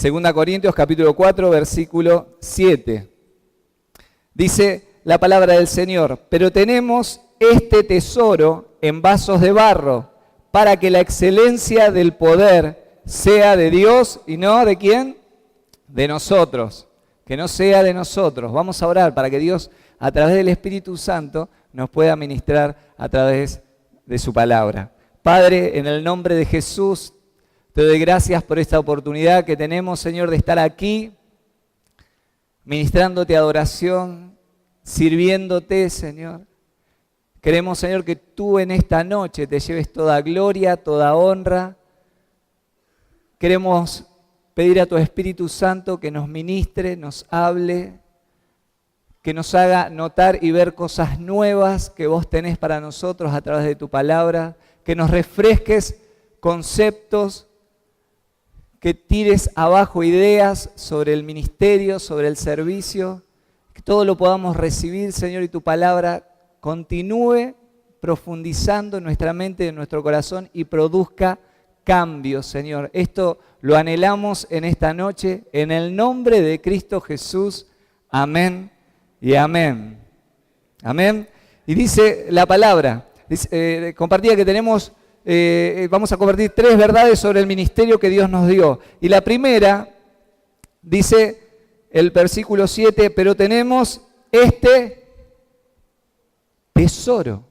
2 Corintios capítulo 4, versículo 7. Dice la palabra del Señor: pero tenemos este tesoro en vasos de barro, para que la excelencia del poder sea de Dios y no ¿de quién? De nosotros. Que no sea de nosotros. Vamos a orar para que Dios, a través del Espíritu Santo, nos pueda ministrar a través de su palabra. Padre, en el nombre de Jesús, te doy gracias por esta oportunidad que tenemos, Señor, de estar aquí, ministrándote adoración, sirviéndote, Señor. Queremos, Señor, que tú en esta noche te lleves toda gloria, toda honra. Queremos pedir a tu Espíritu Santo que nos ministre, nos hable, que nos haga notar y ver cosas nuevas que vos tenés para nosotros a través de tu palabra, que nos refresques conceptos, que tires abajo ideas sobre el ministerio, sobre el servicio, que todo lo podamos recibir, Señor, y tu palabra continúe profundizando en nuestra mente y en nuestro corazón y produzca cambios, Señor. Esto lo anhelamos en esta noche, en el nombre de Cristo Jesús. Amén y amén. Amén. Y dice la palabra, compartía que tenemos, vamos a compartir 3 verdades sobre el ministerio que Dios nos dio. Y la primera, dice el versículo 7, pero tenemos este tesoro.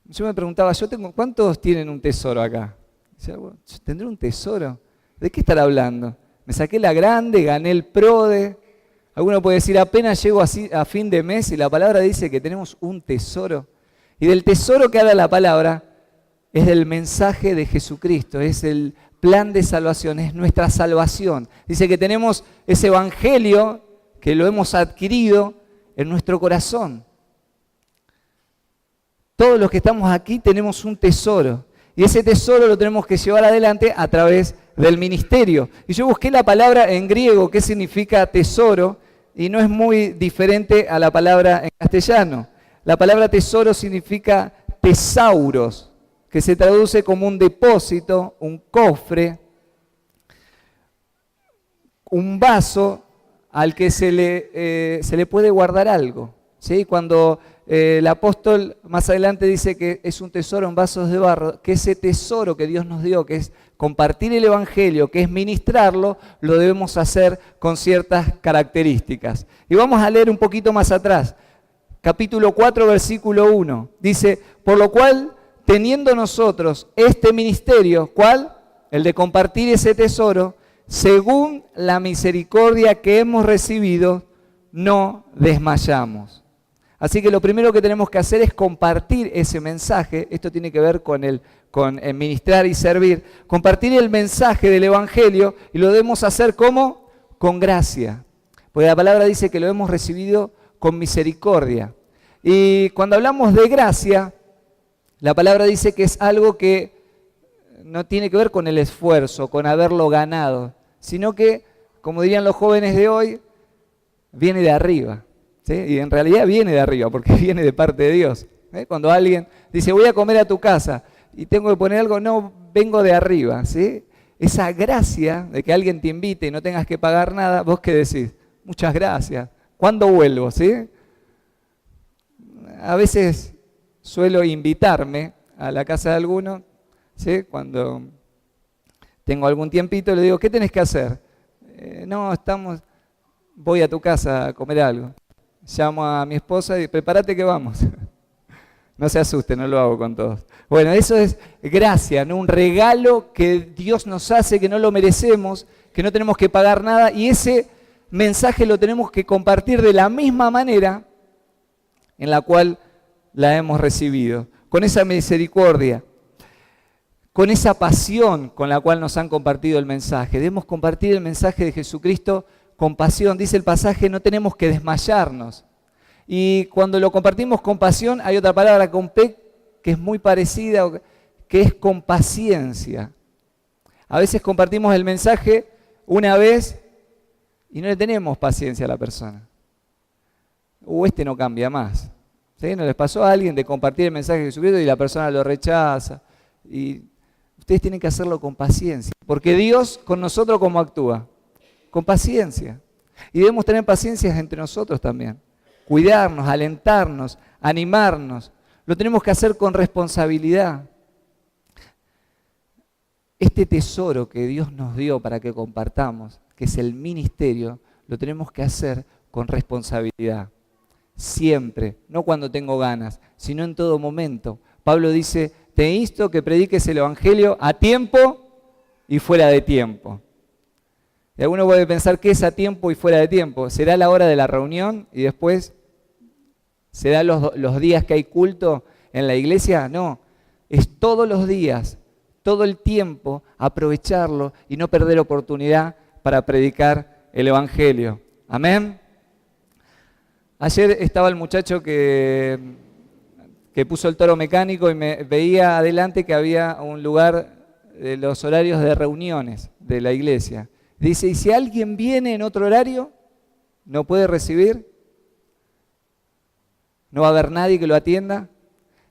Yo me preguntaba, ¿cuántos tienen un tesoro acá? Decía, bueno, ¿tendré un tesoro? ¿De qué estar hablando? Me saqué la grande, gané el PRODE. Alguno puede decir, apenas llego así a fin de mes y la palabra dice que tenemos un tesoro. Y del tesoro que habla la palabra es del mensaje de Jesucristo, es el plan de salvación, es nuestra salvación. Dice que tenemos ese evangelio que lo hemos adquirido en nuestro corazón. Todos los que estamos aquí tenemos un tesoro y ese tesoro lo tenemos que llevar adelante a través del ministerio. Y yo busqué la palabra en griego, qué significa tesoro, y no es muy diferente a la palabra en castellano. La palabra tesoro significa tesauros, que se traduce como un depósito, un cofre, un vaso al que se le puede guardar algo. ¿Sí? Cuando el apóstol más adelante dice que es un tesoro en vasos de barro, que ese tesoro que Dios nos dio, que es compartir el evangelio, que es ministrarlo, lo debemos hacer con ciertas características. Y vamos a leer un poquito más atrás, capítulo 4, versículo 1. Dice, por lo cual, teniendo nosotros este ministerio, ¿cuál? El de compartir ese tesoro, según la misericordia que hemos recibido, no desmayamos. Así que lo primero que tenemos que hacer es compartir ese mensaje. Esto tiene que ver con ministrar y servir. Compartir el mensaje del evangelio, y lo debemos hacer ¿cómo? Con gracia. Porque la palabra dice que lo hemos recibido con misericordia. Y cuando hablamos de gracia, la palabra dice que es algo que no tiene que ver con el esfuerzo, con haberlo ganado, sino que, como dirían los jóvenes de hoy, viene de arriba. ¿Sí? Y en realidad viene de arriba, porque viene de parte de Dios. Cuando alguien dice, voy a comer a tu casa, y tengo que poner algo, no, vengo de arriba. ¿Sí? Esa gracia de que alguien te invite y no tengas que pagar nada, ¿vos qué decís? Muchas gracias. ¿Cuándo vuelvo? ¿Sí? A veces suelo invitarme a la casa de alguno, ¿sí? Cuando tengo algún tiempito, le digo, ¿qué tenés que hacer? Voy a tu casa a comer algo. Llamo a mi esposa y prepárate que vamos. No se asuste, no lo hago con todos. Bueno, eso es gracia, ¿no? Un regalo que Dios nos hace, que no lo merecemos, que no tenemos que pagar nada, y ese mensaje lo tenemos que compartir de la misma manera en la cual la hemos recibido, con esa misericordia, con esa pasión con la cual nos han compartido el mensaje. Debemos compartir el mensaje de Jesucristo con pasión. Dice el pasaje, no tenemos que desmayarnos. Y cuando lo compartimos con pasión, hay otra palabra con P que es muy parecida, que es con paciencia. A veces compartimos el mensaje una vez y no le tenemos paciencia a la persona. Este no cambia más. ¿Sí? ¿No les pasó a alguien de compartir el mensaje de Jesucristo y la persona lo rechaza? Y ustedes tienen que hacerlo con paciencia, porque Dios con nosotros, ¿cómo actúa? Con paciencia. Y debemos tener paciencia entre nosotros también. Cuidarnos, alentarnos, animarnos. Lo tenemos que hacer con responsabilidad. Este tesoro que Dios nos dio para que compartamos, que es el ministerio, lo tenemos que hacer con responsabilidad. Siempre, no cuando tengo ganas, sino en todo momento. Pablo dice, te insto que prediques el evangelio a tiempo y fuera de tiempo. Y alguno puede pensar, ¿qué es a tiempo y fuera de tiempo? ¿Será la hora de la reunión y después será los días que hay culto en la iglesia? No, es todos los días, todo el tiempo, aprovecharlo y no perder oportunidad para predicar el evangelio. Amén. Ayer estaba el muchacho que puso el toro mecánico y me veía adelante que había un lugar de los horarios de reuniones de la iglesia. Dice, ¿y si alguien viene en otro horario, no puede recibir? ¿No va a haber nadie que lo atienda?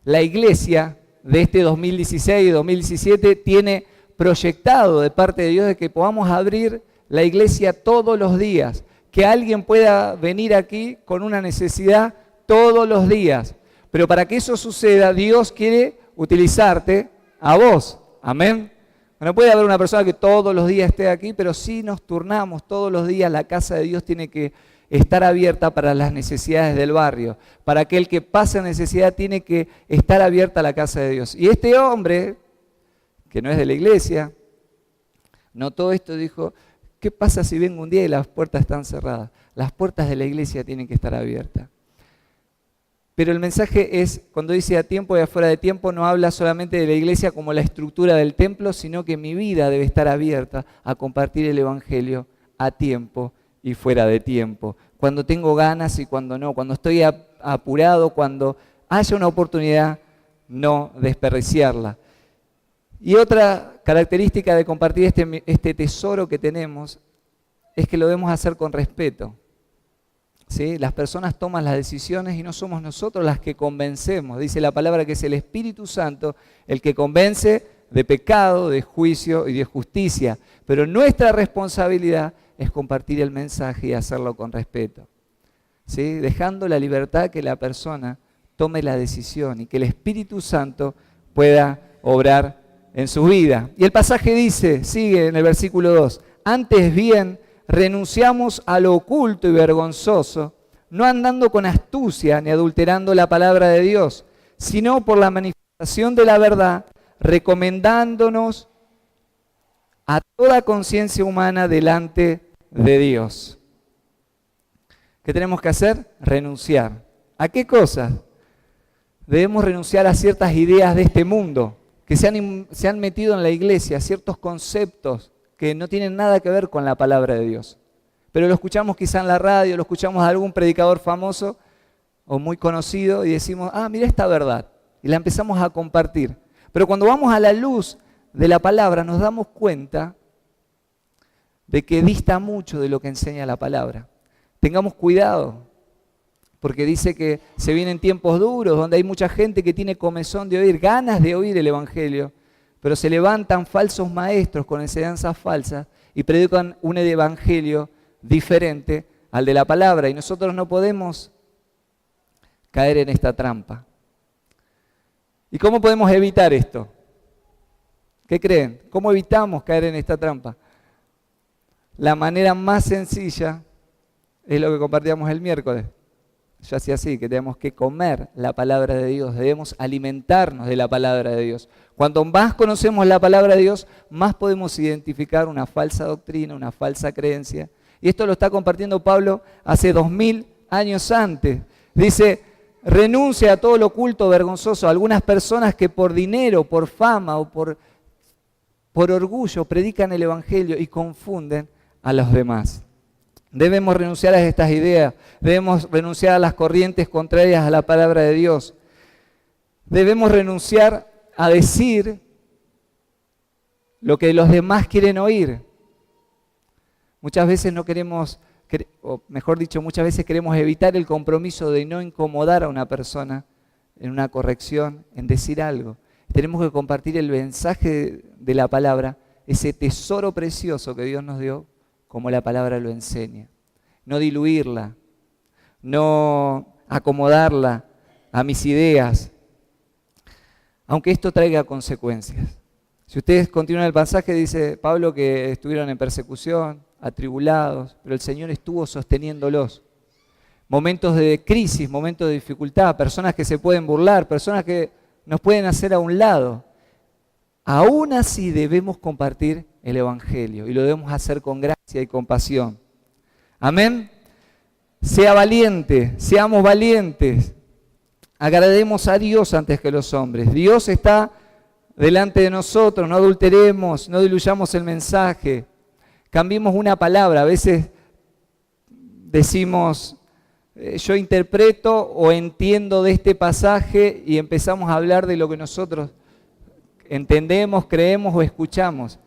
La iglesia de este 2016 y 2017 tiene proyectado de parte de Dios de que podamos abrir la iglesia todos los días, que alguien pueda venir aquí con una necesidad todos los días. Pero para que eso suceda, Dios quiere utilizarte a vos. Amén. No puede haber una persona que todos los días esté aquí, pero sí nos turnamos todos los días. La casa de Dios tiene que estar abierta para las necesidades del barrio. Para aquel que pasa necesidad tiene que estar abierta la casa de Dios. Y este hombre, que no es de la iglesia, notó esto y dijo, ¿qué pasa si vengo un día y las puertas están cerradas? Las puertas de la iglesia tienen que estar abiertas. Pero el mensaje es, cuando dice a tiempo y afuera de tiempo, no habla solamente de la iglesia como la estructura del templo, sino que mi vida debe estar abierta a compartir el evangelio a tiempo y fuera de tiempo. Cuando tengo ganas y cuando no, cuando estoy apurado, cuando haya una oportunidad, no desperdiciarla. Y otra característica de compartir este tesoro que tenemos es que lo debemos hacer con respeto. ¿Sí? Las personas toman las decisiones y no somos nosotros las que convencemos. Dice la palabra que es el Espíritu Santo el que convence de pecado, de juicio y de justicia. Pero nuestra responsabilidad es compartir el mensaje y hacerlo con respeto. ¿Sí? Dejando la libertad que la persona tome la decisión y que el Espíritu Santo pueda obrar en su vida. Y el pasaje dice, sigue en el versículo 2, antes bien, renunciamos a lo oculto y vergonzoso, no andando con astucia ni adulterando la palabra de Dios, sino por la manifestación de la verdad, recomendándonos a toda conciencia humana delante de Dios. ¿Qué tenemos que hacer? Renunciar. ¿A qué cosas? Debemos renunciar a ciertas ideas de este mundo que se han metido en la iglesia, ciertos conceptos que no tienen nada que ver con la palabra de Dios. Pero lo escuchamos quizá en la radio, lo escuchamos de algún predicador famoso o muy conocido y decimos, mira esta verdad, y la empezamos a compartir. Pero cuando vamos a la luz de la palabra nos damos cuenta de que dista mucho de lo que enseña la palabra. Tengamos cuidado, porque dice que se vienen tiempos duros, donde hay mucha gente que tiene comezón de oír, ganas de oír el evangelio, pero se levantan falsos maestros con enseñanzas falsas y predican un evangelio diferente al de la palabra. Y nosotros no podemos caer en esta trampa. ¿Y cómo podemos evitar esto? ¿Qué creen? ¿Cómo evitamos caer en esta trampa? La manera más sencilla es lo que compartíamos el miércoles. Yo hacía así, que tenemos que comer la palabra de Dios, debemos alimentarnos de la palabra de Dios. Cuanto más conocemos la palabra de Dios, más podemos identificar una falsa doctrina, una falsa creencia. Y esto lo está compartiendo Pablo hace 2000 años antes. Dice, renuncia a todo lo oculto, vergonzoso. Algunas personas que por dinero, por fama o por orgullo predican el evangelio y confunden a los demás. Debemos renunciar a estas ideas, debemos renunciar a las corrientes contrarias a la palabra de Dios. Debemos renunciar a decir lo que los demás quieren oír. Muchas veces no queremos, o mejor dicho, muchas veces queremos evitar el compromiso de no incomodar a una persona en una corrección, en decir algo. Tenemos que compartir el mensaje de la palabra, ese tesoro precioso que Dios nos dio, como la palabra lo enseña. No diluirla, no acomodarla a mis ideas, aunque esto traiga consecuencias. Si ustedes continúan el pasaje, dice Pablo que estuvieron en persecución, atribulados, pero el Señor estuvo sosteniéndolos. Momentos de crisis, momentos de dificultad, personas que se pueden burlar, personas que nos pueden hacer a un lado. Aún así debemos compartir el Evangelio y lo debemos hacer con gracia y compasión. Amén. Sea valiente, seamos valientes. Agrademos a Dios antes que los hombres. Dios está delante de nosotros, no adulteremos, no diluyamos el mensaje. Cambiemos una palabra, a veces decimos, yo interpreto o entiendo de este pasaje y empezamos a hablar de lo que nosotros entendemos, creemos o escuchamos.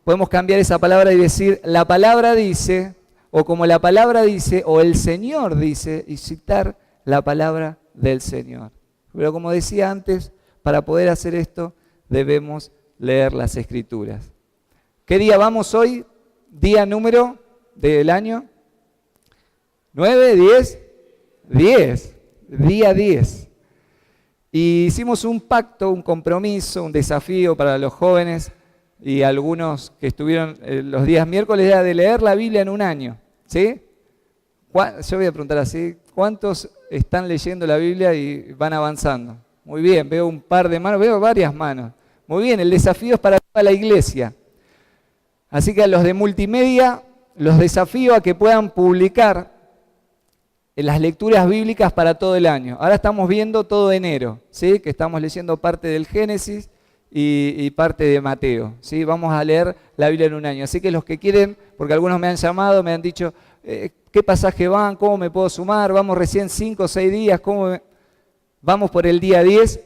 Podemos cambiar esa palabra y decir, la palabra dice, o como la palabra dice, o el Señor dice, y citar la palabra del Señor. Pero como decía antes, para poder hacer esto debemos leer las Escrituras. ¿Qué día vamos hoy? ¿Día número del año? ¿9? ¿10? 10. Día 10. Y hicimos un pacto, un compromiso, un desafío para los jóvenes y algunos que estuvieron los días miércoles, era de leer la Biblia en un año. ¿Sí? Yo voy a preguntar así, ¿cuántos están leyendo la Biblia y van avanzando? Muy bien, veo un par de manos, veo varias manos. Muy bien, el desafío es para toda la iglesia. Así que a los de multimedia los desafío a que puedan publicar las lecturas bíblicas para todo el año. Ahora estamos viendo todo enero, ¿sí? Que estamos leyendo parte del Génesis y parte de Mateo, ¿sí? Vamos a leer la Biblia en un año. Así que los que quieren, porque algunos me han llamado, me han dicho, ¿qué pasaje van? ¿Cómo me puedo sumar? Vamos recién 5 o 6 días, vamos por el día 10.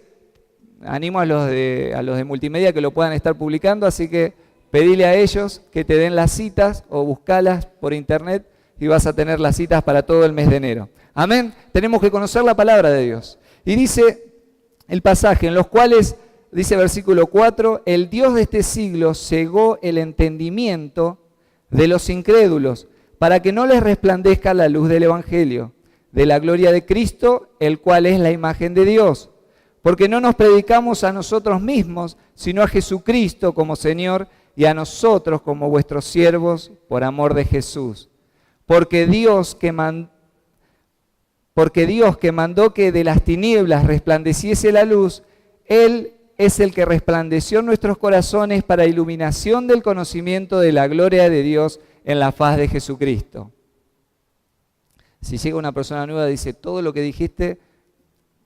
Animo a los de multimedia que lo puedan estar publicando, así que pedile a ellos que te den las citas o buscalas por internet y vas a tener las citas para todo el mes de enero. Amén. Tenemos que conocer la palabra de Dios. Y dice el pasaje, en los cuales, dice versículo 4, el Dios de este siglo cegó el entendimiento de los incrédulos, para que no les resplandezca la luz del Evangelio, de la gloria de Cristo, el cual es la imagen de Dios. Porque no nos predicamos a nosotros mismos, sino a Jesucristo como Señor, y a nosotros como vuestros siervos por amor de Jesús. Porque Dios que mandó que de las tinieblas resplandeciese la luz, Él es el que resplandeció en nuestros corazones para iluminación del conocimiento de la gloria de Dios en la faz de Jesucristo. Si llega una persona nueva y dice, todo lo que dijiste,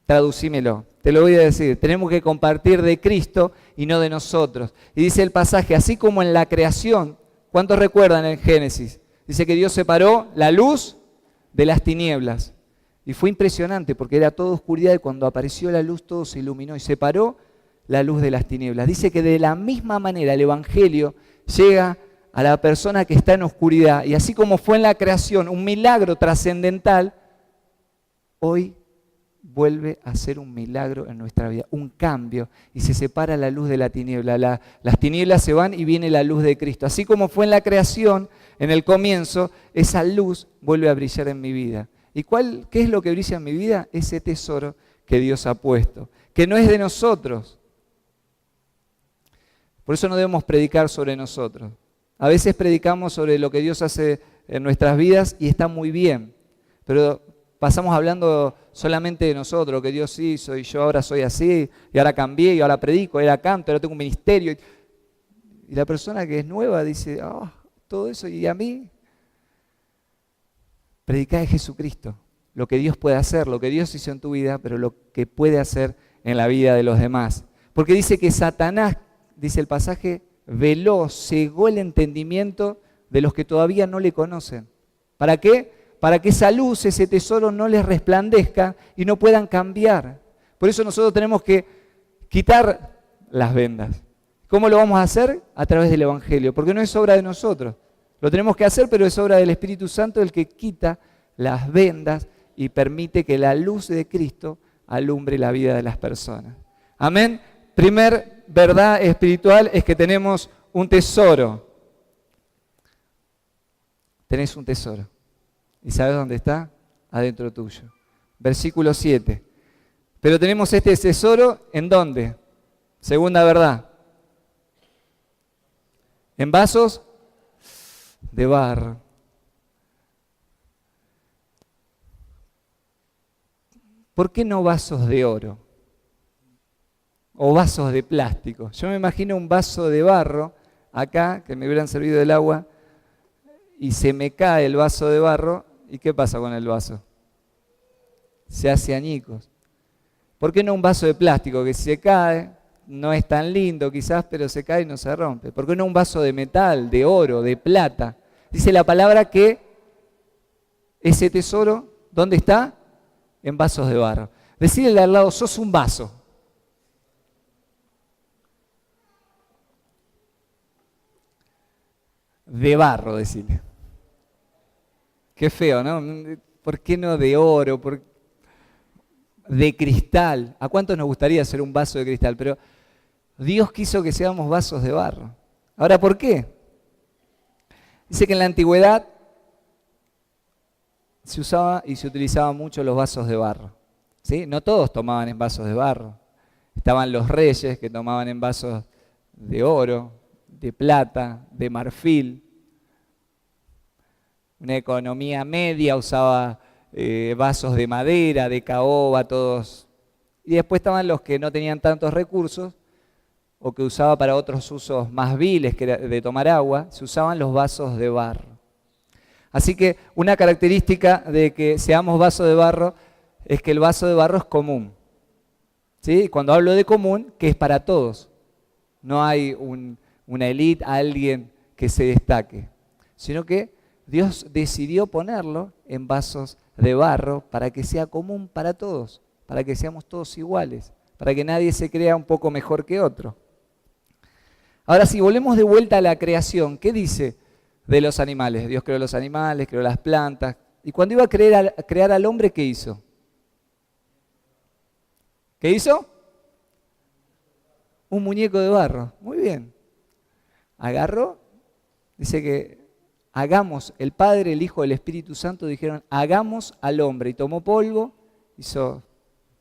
traducímelo. Te lo voy a decir, tenemos que compartir de Cristo y no de nosotros. Y dice el pasaje, así como en la creación, ¿cuántos recuerdan en Génesis? Dice que Dios separó la luz de las tinieblas. Y fue impresionante porque era toda oscuridad y cuando apareció la luz todo se iluminó y separó la luz de las tinieblas. Dice que de la misma manera el Evangelio llega a la persona que está en oscuridad. Y así como fue en la creación un milagro trascendental, hoy vuelve a ser un milagro en nuestra vida, un cambio, y se separa la luz de la tiniebla. Las tinieblas se van y viene la luz de Cristo. Así como fue en la creación, en el comienzo, esa luz vuelve a brillar en mi vida. ¿Y qué es lo que brilla en mi vida? Ese tesoro que Dios ha puesto, que no es de nosotros. Por eso no debemos predicar sobre nosotros. A veces predicamos sobre lo que Dios hace en nuestras vidas y está muy bien, pero pasamos hablando solamente de nosotros, lo que Dios hizo, y yo ahora soy así, y ahora cambié, y ahora predico, y ahora canto, y ahora tengo un ministerio. Y la persona que es nueva dice, todo eso, y a mí, predica de Jesucristo, lo que Dios puede hacer, lo que Dios hizo en tu vida, pero lo que puede hacer en la vida de los demás. Porque dice que Satanás, dice el pasaje, cegó el entendimiento de los que todavía no le conocen. ¿Para qué? Para que esa luz, ese tesoro no les resplandezca y no puedan cambiar. Por eso nosotros tenemos que quitar las vendas. ¿Cómo lo vamos a hacer? A través del Evangelio, porque no es obra de nosotros. Lo tenemos que hacer, pero es obra del Espíritu Santo el que quita las vendas y permite que la luz de Cristo alumbre la vida de las personas. Amén. Primer verdad espiritual es que tenemos un tesoro. Tenés un tesoro. ¿Y sabes dónde está? Adentro tuyo. Versículo 7. Pero tenemos este tesoro, ¿en dónde? Segunda verdad. En vasos de barro. ¿Por qué no vasos de oro? O vasos de plástico. Yo me imagino un vaso de barro acá, que me hubieran servido el agua, y se me cae el vaso de barro, ¿y qué pasa con el vaso? Se hace añicos. ¿Por qué no un vaso de plástico que si se cae, no es tan lindo quizás, pero se cae y no se rompe? ¿Por qué no un vaso de metal, de oro, de plata? Dice la palabra que ese tesoro, ¿dónde está? En vasos de barro. Decirle al lado, sos un vaso. De barro, decirle. Qué feo, ¿no? ¿Por qué no de oro? De cristal. ¿A cuántos nos gustaría ser un vaso de cristal? Pero Dios quiso que seamos vasos de barro. Ahora, ¿por qué? Dice que en la antigüedad se usaba y se utilizaban mucho los vasos de barro. ¿Sí? No todos tomaban en vasos de barro. Estaban los reyes que tomaban en vasos de oro, de plata, de marfil. Una economía media usaba vasos de madera, de caoba, todos. Y después estaban los que no tenían tantos recursos o que usaba para otros usos más viles que era de tomar agua, se usaban los vasos de barro. Así que una característica de que seamos vasos de barro es que el vaso de barro es común. ¿Sí? Cuando hablo de común, que es para todos. No hay una élite, alguien que se destaque, sino que Dios decidió ponerlo en vasos de barro para que sea común para todos, para que seamos todos iguales, para que nadie se crea un poco mejor que otro. Ahora, si volvemos de vuelta a la creación, ¿qué dice de los animales? Dios creó los animales, creó las plantas. Y cuando iba a crear al hombre, ¿qué hizo? ¿Qué hizo? Un muñeco de barro. Muy bien. Agarró, dice que hagamos, el Padre, el Hijo, el Espíritu Santo dijeron, hagamos al hombre. Y tomó polvo, hizo,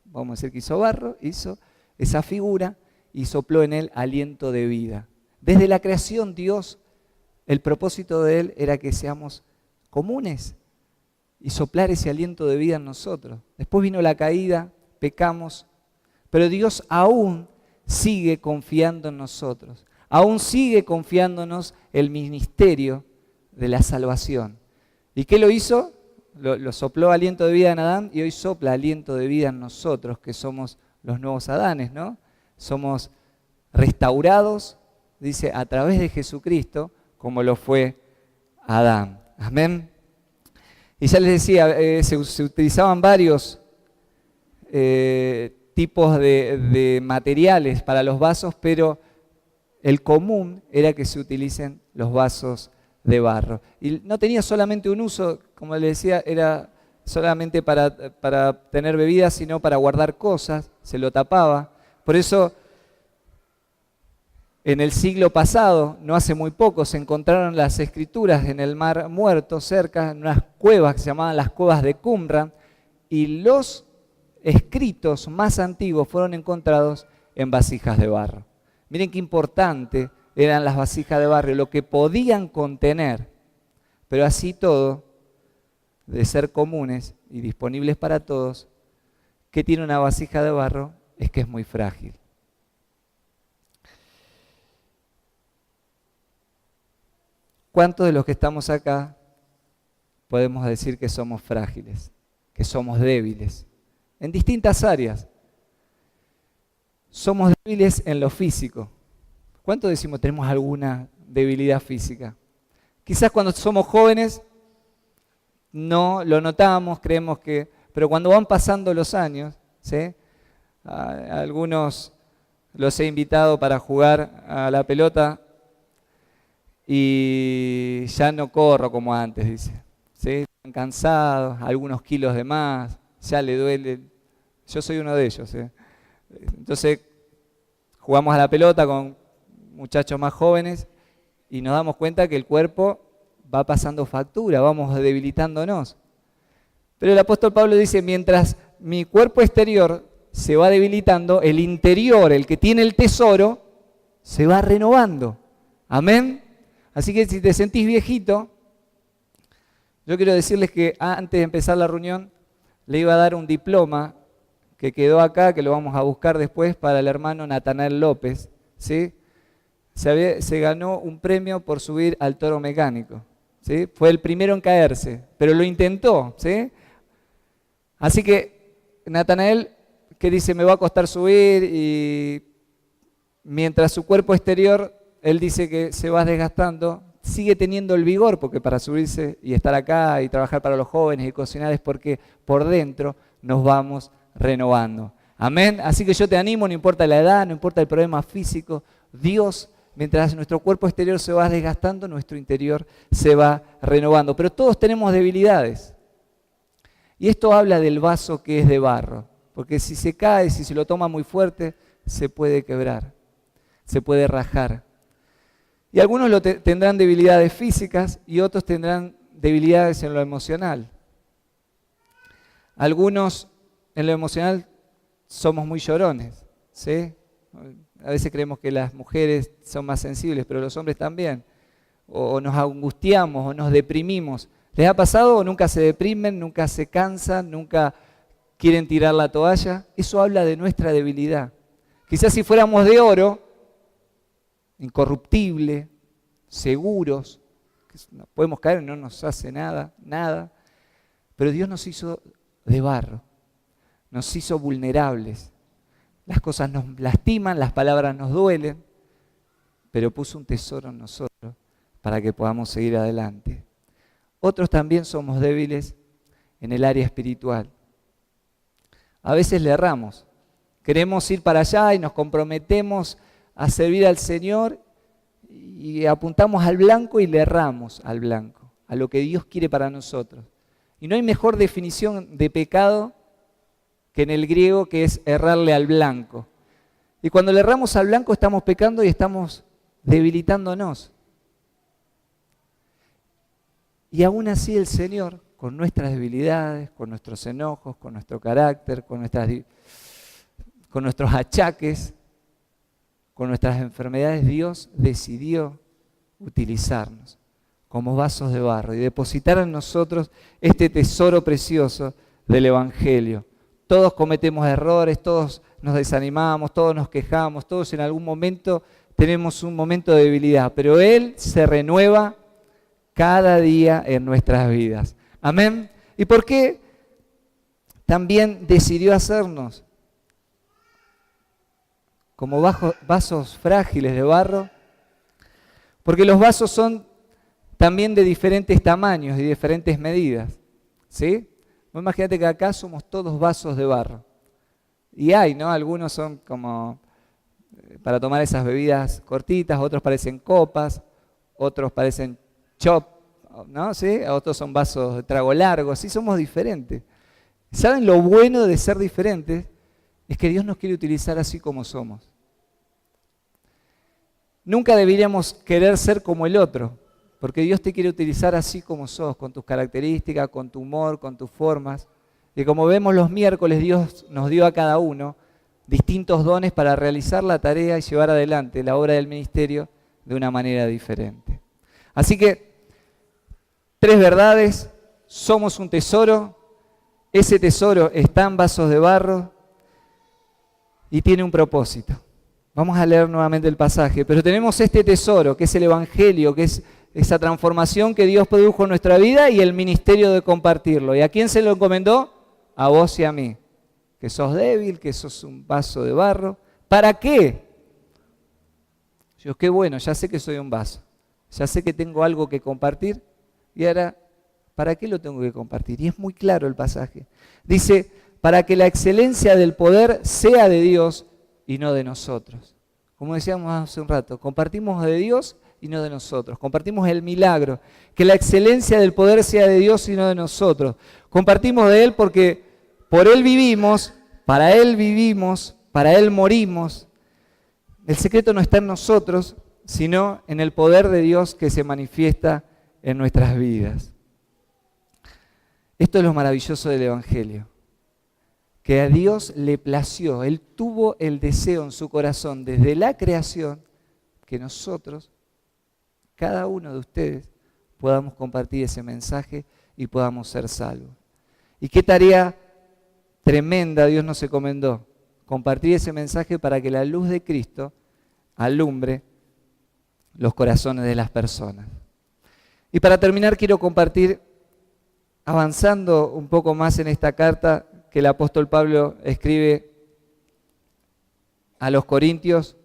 vamos a decir que hizo barro, hizo esa figura y sopló en él aliento de vida. Desde la creación Dios, el propósito de él era que seamos comunes y soplar ese aliento de vida en nosotros. Después vino la caída, pecamos, pero Dios aún sigue confiando en nosotros. Aún sigue confiándonos el ministerio de la salvación. ¿Y qué lo hizo? Lo sopló aliento de vida en Adán y hoy sopla aliento de vida en nosotros, que somos los nuevos Adanes, ¿no? Somos restaurados, dice, a través de Jesucristo, como lo fue Adán. Amén. Y ya les decía, se utilizaban varios tipos de materiales para los vasos, pero el común era que se utilicen los vasos de barro. Y no tenía solamente un uso, como les decía, era solamente para tener bebidas, sino para guardar cosas, se lo tapaba. Por eso, en el siglo pasado, no hace muy poco, se encontraron las escrituras en el Mar Muerto, cerca, en unas cuevas que se llamaban las cuevas de Qumran, y los escritos más antiguos fueron encontrados en vasijas de barro. Miren qué importante eran las vasijas de barro, lo que podían contener, pero así todo, de ser comunes y disponibles para todos, ¿qué tiene una vasija de barro? Es que es muy frágil. ¿Cuántos de los que estamos acá podemos decir que somos frágiles, que somos débiles? En distintas áreas. Somos débiles en lo físico. ¿Cuántos decimos tenemos alguna debilidad física? Quizás cuando somos jóvenes no lo notamos, creemos que... Pero cuando van pasando los años, ¿sí? A algunos los he invitado para jugar a la pelota y ya no corro como antes, dice. ¿Sí? Están cansados, algunos kilos de más, ya le duele. Yo soy uno de ellos. ¿Sí? Entonces, jugamos a la pelota con muchachos más jóvenes y nos damos cuenta que el cuerpo va pasando factura, vamos debilitándonos. Pero el apóstol Pablo dice, mientras mi cuerpo exterior se va debilitando, el interior, el que tiene el tesoro, se va renovando. Amén. Así que si te sentís viejito, yo quiero decirles que antes de empezar la reunión le iba a dar un diploma que quedó acá, que lo vamos a buscar después, para el hermano Natanael López, ¿sí? Se ganó un premio por subir al toro mecánico, ¿sí? Fue el primero en caerse, pero lo intentó, ¿sí? Así que Natanael, que dice, me va a costar subir, y mientras su cuerpo exterior, él dice que se va desgastando, sigue teniendo el vigor, porque para subirse y estar acá y trabajar para los jóvenes y cocinar es porque por dentro nos vamos renovando. Amén. Así que yo te animo, no importa la edad, no importa el problema físico, Dios, mientras nuestro cuerpo exterior se va desgastando, nuestro interior se va renovando. Pero todos tenemos debilidades. Y esto habla del vaso que es de barro, porque si se cae, si se lo toma muy fuerte, se puede quebrar, se puede rajar. Y algunos tendrán debilidades físicas y otros tendrán debilidades en lo emocional. Algunos en lo emocional somos muy llorones, ¿sí? A veces creemos que las mujeres son más sensibles, pero los hombres también. O nos angustiamos o nos deprimimos. ¿Les ha pasado o nunca se deprimen, nunca se cansan, nunca quieren tirar la toalla? Eso habla de nuestra debilidad. Quizás si fuéramos de oro, incorruptible, seguros, podemos caer y no nos hace nada, pero Dios nos hizo de barro, nos hizo vulnerables. Las cosas nos lastiman, las palabras nos duelen, pero puso un tesoro en nosotros para que podamos seguir adelante. Otros también somos débiles en el área espiritual. A veces le erramos, queremos ir para allá y nos comprometemos a servir al Señor y apuntamos al blanco y le erramos al blanco, a lo que Dios quiere para nosotros. Y no hay mejor definición de pecado que en el griego, que es errarle al blanco. Y cuando le erramos al blanco estamos pecando y estamos debilitándonos. Y aún así el Señor, con nuestras debilidades, con nuestros enojos, con nuestro carácter, con nuestros achaques, con nuestras enfermedades, Dios decidió utilizarnos como vasos de barro y depositar en nosotros este tesoro precioso del Evangelio. Todos cometemos errores, todos nos desanimamos, todos nos quejamos, todos en algún momento tenemos un momento de debilidad, pero Él se renueva cada día en nuestras vidas. Amén. ¿Y por qué también decidió hacernos como vasos frágiles de barro? Porque los vasos son también de diferentes tamaños y diferentes medidas, ¿sí? Imagínate que acá somos todos vasos de barro. Y hay, ¿no? Algunos son como para tomar esas bebidas cortitas, otros parecen copas, otros parecen chop, ¿no? ¿Sí? Otros son vasos de trago largo, sí, somos diferentes. ¿Saben lo bueno de ser diferentes? Es que Dios nos quiere utilizar así como somos. Nunca deberíamos querer ser como el otro, porque Dios te quiere utilizar así como sos, con tus características, con tu humor, con tus formas. Y como vemos los miércoles, Dios nos dio a cada uno distintos dones para realizar la tarea y llevar adelante la obra del ministerio de una manera diferente. Así que, 3 verdades: somos un tesoro, ese tesoro está en vasos de barro y tiene un propósito. Vamos a leer nuevamente el pasaje, pero tenemos este tesoro que es el Evangelio, que es esa transformación que Dios produjo en nuestra vida y el ministerio de compartirlo. ¿Y a quién se lo encomendó? A vos y a mí, que sos débil, que sos un vaso de barro. ¿Para qué? Yo, qué bueno, ya sé que soy un vaso, ya sé que tengo algo que compartir y ahora, ¿para qué lo tengo que compartir? Y es muy claro el pasaje. Dice, para que la excelencia del poder sea de Dios y no de nosotros. Como decíamos hace un rato, compartimos de Dios y no de nosotros. Compartimos el milagro. Que la excelencia del poder sea de Dios y no de nosotros. Compartimos de Él porque por Él vivimos, para Él morimos. El secreto no está en nosotros, sino en el poder de Dios que se manifiesta en nuestras vidas. Esto es lo maravilloso del Evangelio, que a Dios le plació, Él tuvo el deseo en su corazón desde la creación que nosotros, cada uno de ustedes, podamos compartir ese mensaje y podamos ser salvos. Y qué tarea tremenda Dios nos encomendó, compartir ese mensaje para que la luz de Cristo alumbre los corazones de las personas. Y para terminar quiero compartir, avanzando un poco más en esta carta que el apóstol Pablo escribe a los Corintios.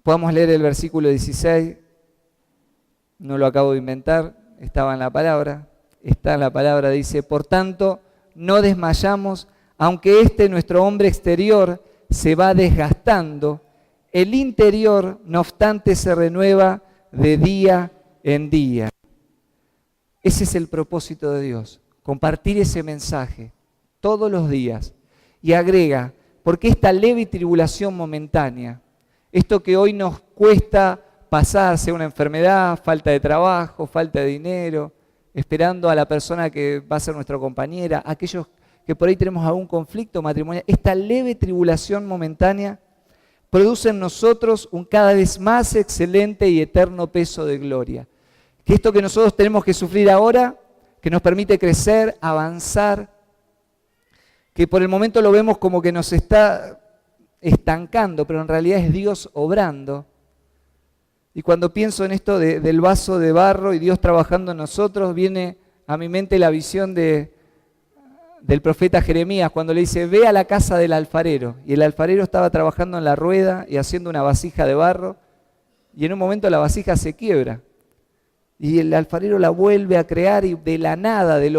Podamos leer el versículo 16, no lo acabo de inventar, estaba en la palabra, está en la palabra, dice: por tanto, no desmayamos, aunque nuestro hombre exterior se va desgastando, el interior, no obstante, se renueva de día en día. Ese es el propósito de Dios, compartir ese mensaje todos los días. Y agrega, porque esta leve tribulación momentánea, esto que hoy nos cuesta pasar, sea una enfermedad, falta de trabajo, falta de dinero, esperando a la persona que va a ser nuestra compañera, aquellos que por ahí tenemos algún conflicto matrimonial, esta leve tribulación momentánea produce en nosotros un cada vez más excelente y eterno peso de gloria. Que esto que nosotros tenemos que sufrir ahora, que nos permite crecer, avanzar, que por el momento lo vemos como que nos está estancando, pero en realidad es Dios obrando. Y cuando pienso en esto del vaso de barro y Dios trabajando en nosotros, viene a mi mente la visión del profeta Jeremías, cuando le dice: ve a la casa del alfarero. Y el alfarero estaba trabajando en la rueda y haciendo una vasija de barro, y en un momento la vasija se quiebra. Y el alfarero la vuelve a crear, y de la nada, de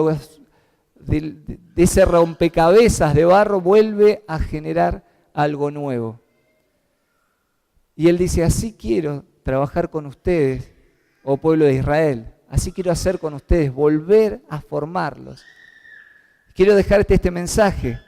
ese rompecabezas de barro, vuelve a generar algo nuevo. Y él dice: así quiero trabajar con ustedes, oh pueblo de Israel. Así quiero hacer con ustedes, volver a formarlos. Quiero dejarte este mensaje,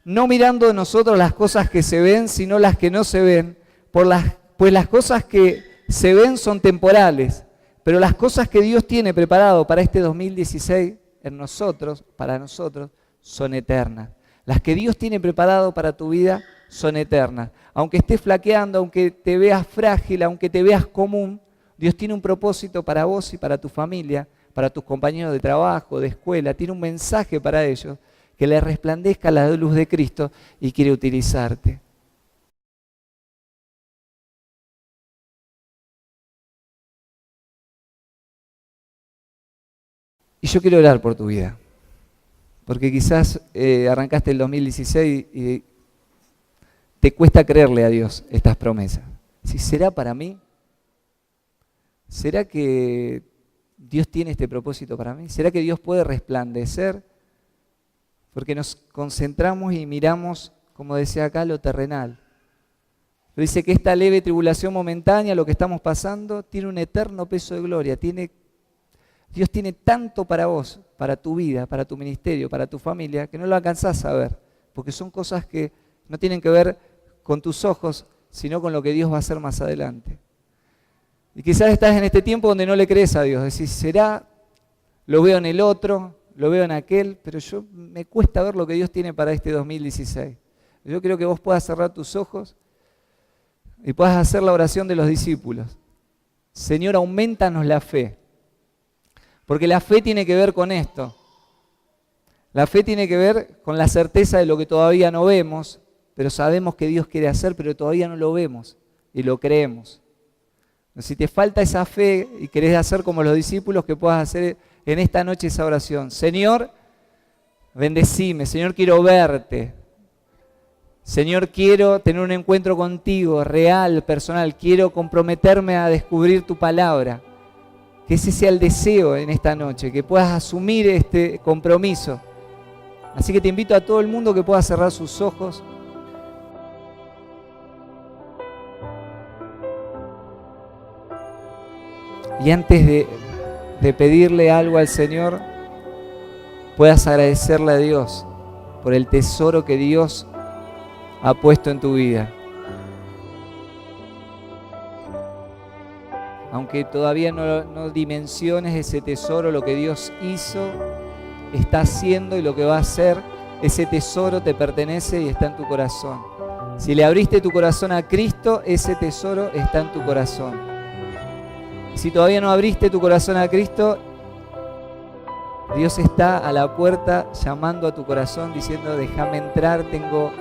no mirando de nosotros las cosas que se ven, sino las que no se ven, pues las cosas que se ven son temporales, pero las cosas que Dios tiene preparado para este 2016 en nosotros, para nosotros, son eternas. Las que Dios tiene preparado para tu vida son eternas. Aunque estés flaqueando, aunque te veas frágil, aunque te veas común, Dios tiene un propósito para vos y para tu familia, para tus compañeros de trabajo, de escuela. Tiene un mensaje para ellos, que les resplandezca la luz de Cristo y quiere utilizarte. Y yo quiero orar por tu vida, porque quizás arrancaste el 2016 y te cuesta creerle a Dios estas promesas. Si ¿será para mí? ¿Será que Dios tiene este propósito para mí? ¿Será que Dios puede resplandecer? Porque nos concentramos y miramos, como decía acá, lo terrenal. Pero dice que esta leve tribulación momentánea, lo que estamos pasando, tiene un eterno peso de gloria. Dios tiene tanto para vos, para tu vida, para tu ministerio, para tu familia, que no lo alcanzás a ver, porque son cosas que no tienen que ver con tus ojos, sino con lo que Dios va a hacer más adelante. Y quizás estás en este tiempo donde no le crees a Dios, decís: será, lo veo en el otro, lo veo en aquel, pero me cuesta ver lo que Dios tiene para este 2016. Yo creo que vos puedas cerrar tus ojos y puedas hacer la oración de los discípulos. Señor, aumentanos la fe. Porque la fe tiene que ver con esto. La fe tiene que ver con la certeza de lo que todavía no vemos, pero sabemos que Dios quiere hacer, pero todavía no lo vemos y lo creemos. Si te falta esa fe y querés hacer como los discípulos, que puedas hacer en esta noche esa oración. Señor, bendecime. Señor, quiero verte. Señor, quiero tener un encuentro contigo, real, personal. Quiero comprometerme a descubrir tu palabra. Que ese sea el deseo en esta noche, que puedas asumir este compromiso. Así que te invito a todo el mundo que pueda cerrar sus ojos. Y antes de pedirle algo al Señor, puedas agradecerle a Dios por el tesoro que Dios ha puesto en tu vida. Aunque todavía no dimensiones ese tesoro, lo que Dios hizo, está haciendo y lo que va a hacer, ese tesoro te pertenece y está en tu corazón. Si le abriste tu corazón a Cristo, ese tesoro está en tu corazón. Y si todavía no abriste tu corazón a Cristo, Dios está a la puerta llamando a tu corazón diciendo: déjame entrar, tengo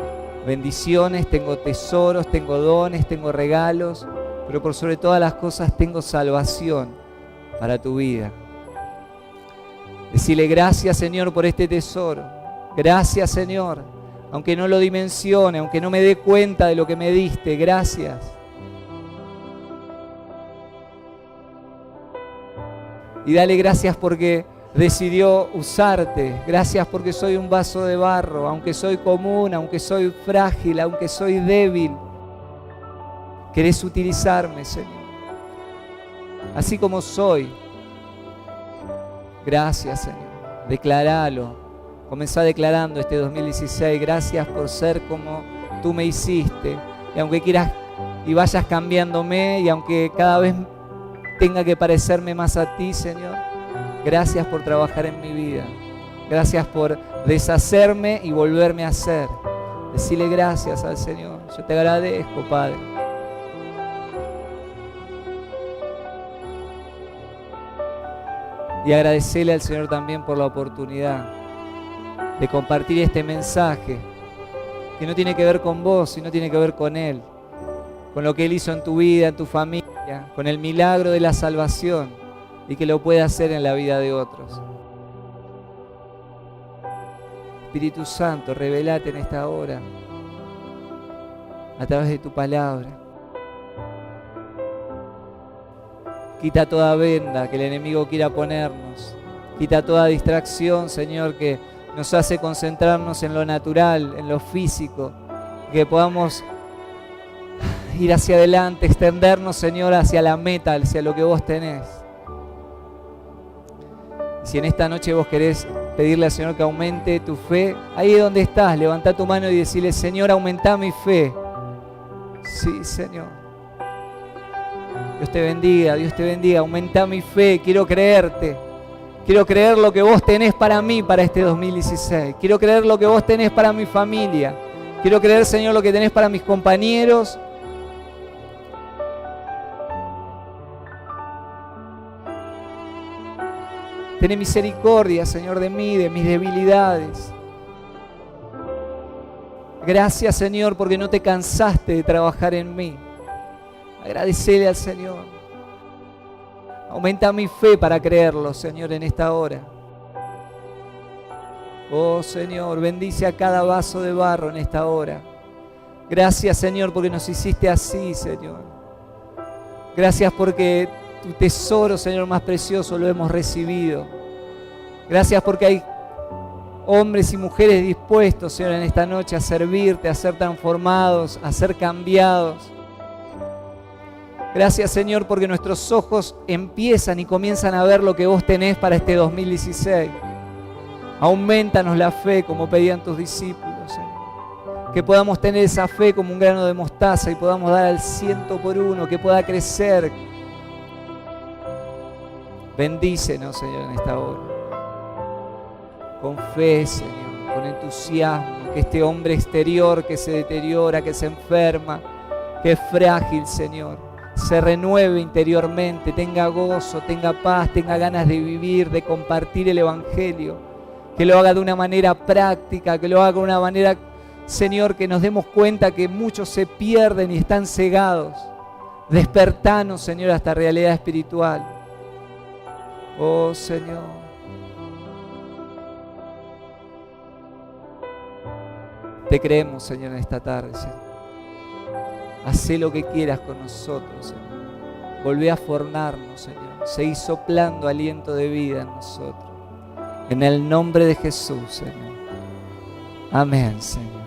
bendiciones, tengo tesoros, tengo dones, tengo regalos, pero por sobre todas las cosas tengo salvación para tu vida. Decile: gracias, Señor, por este tesoro. Gracias, Señor, aunque no lo dimensione, aunque no me dé cuenta de lo que me diste, gracias. Y dale gracias porque decidió usarte. Gracias porque soy un vaso de barro, aunque soy común, aunque soy frágil, aunque soy débil. Querés utilizarme, Señor, así como soy. Gracias, Señor. Declaralo. Comenzá declarando este 2016. Gracias por ser como tú me hiciste. Y aunque quieras y vayas cambiándome, y aunque cada vez tenga que parecerme más a ti, Señor, gracias por trabajar en mi vida. Gracias por deshacerme y volverme a hacer. Decile gracias al Señor. Yo te agradezco, Padre. Y agradecerle al Señor también por la oportunidad de compartir este mensaje que no tiene que ver con vos, sino tiene que ver con Él, con lo que Él hizo en tu vida, en tu familia, con el milagro de la salvación, y que lo puede hacer en la vida de otros. Espíritu Santo, revelate en esta hora a través de tu palabra. Quita toda venda que el enemigo quiera ponernos. Quita toda distracción, Señor, que nos hace concentrarnos en lo natural, en lo físico. Que podamos ir hacia adelante, extendernos, Señor, hacia la meta, hacia lo que vos tenés. Si en esta noche vos querés pedirle al Señor que aumente tu fe, ahí donde estás, levantá tu mano y decirle: Señor, aumenta mi fe. Sí, Señor. Dios te bendiga, aumenta mi fe, quiero creerte. Quiero creer lo que vos tenés para mí para este 2016. Quiero creer lo que vos tenés para mi familia. Quiero creer, Señor, lo que tenés para mis compañeros. Ten misericordia, Señor, de mí, de mis debilidades. Gracias, Señor, porque no te cansaste de trabajar en mí. Agradecele al Señor. Aumenta mi fe para creerlo, Señor, en esta hora. Oh, Señor, bendice a cada vaso de barro en esta hora. Gracias, Señor, porque nos hiciste así, Señor. Gracias porque tu tesoro, Señor, más precioso lo hemos recibido. Gracias porque hay hombres y mujeres dispuestos, Señor, en esta noche a servirte, a ser transformados, a ser cambiados. Gracias, Señor, porque nuestros ojos empiezan y comienzan a ver lo que vos tenés para este 2016. Aumentanos la fe como pedían tus discípulos, Señor. Que podamos tener esa fe como un grano de mostaza y podamos dar al 100%, que pueda crecer. Bendícenos, Señor, en esta hora. Con fe, Señor, con entusiasmo, que este hombre exterior que se deteriora, que se enferma, que es frágil, Señor, se renueve interiormente, tenga gozo, tenga paz, tenga ganas de vivir, de compartir el Evangelio, que lo haga de una manera práctica, que lo haga de una manera, Señor, que nos demos cuenta que muchos se pierden y están cegados. Despertanos, Señor, a esta realidad espiritual. Oh, Señor. Te creemos, Señor, en esta tarde, Señor. Hacé lo que quieras con nosotros, Señor. Volvé a formarnos, Señor. Seguí soplando aliento de vida en nosotros. En el nombre de Jesús, Señor. Amén, Señor.